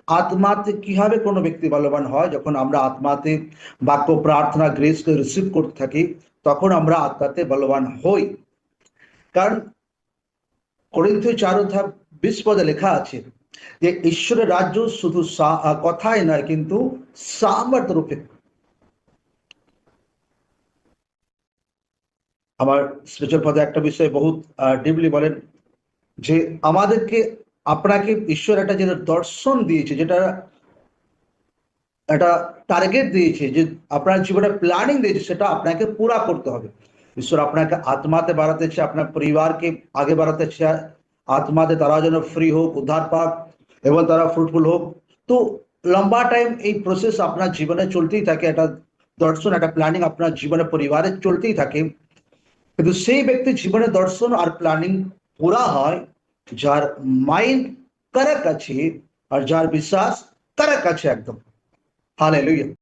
আত্মাতে কিভাবে কোনো ব্যক্তি বলবান হয়? যখন আমরা আত্মাতে বাক্য প্রার্থনা গ্রেসকে রিসিভ করতে থাকি, তখন আমরা আত্মাতে বলবান হই। কারণ করিন্থীয় 4:20 লেখা আছে যে ঈশ্বরের রাজ্য শুধু কথায় নয়, কিন্তু সামর্থ্য রূপে। আমার স্পিরিচুয়াল পদে একটা বিষয় বহুত ডিপলি বলেন যে আমাদেরকে, আপনাকে ঈশ্বর একটা যেটা দর্শন দিয়েছে, যেটা একটা টার্গেট দিয়েছে, যে আপনার জীবনে প্ল্যানিং দিয়েছে, সেটা আপনাকে পুরা করতে হবে। ঈশ্বর আপনাকে আত্মাতে বাড়াতে চায়, আপনার পরিবারকে আগে বাড়াতে চায়, আত্মাতে তারা যেন ফ্রি হোক, উদ্ধার পাক এবং তারা ফ্রুটফুল হোক। তো লম্বা টাইম এই প্রসেস আপনার জীবনে চলতেই থাকে, একটা দর্শন, একটা প্ল্যানিং আপনার জীবনে পরিবারে চলতেই থাকে। কিন্তু সেই ব্যক্তির জীবনে দর্শন আর প্ল্যানিং পুরা হয় যার মাইন্ড কারেক্ট আছে আর যার বিশ্বাস কারেক্ট আছে একদম। হালেলুয়া।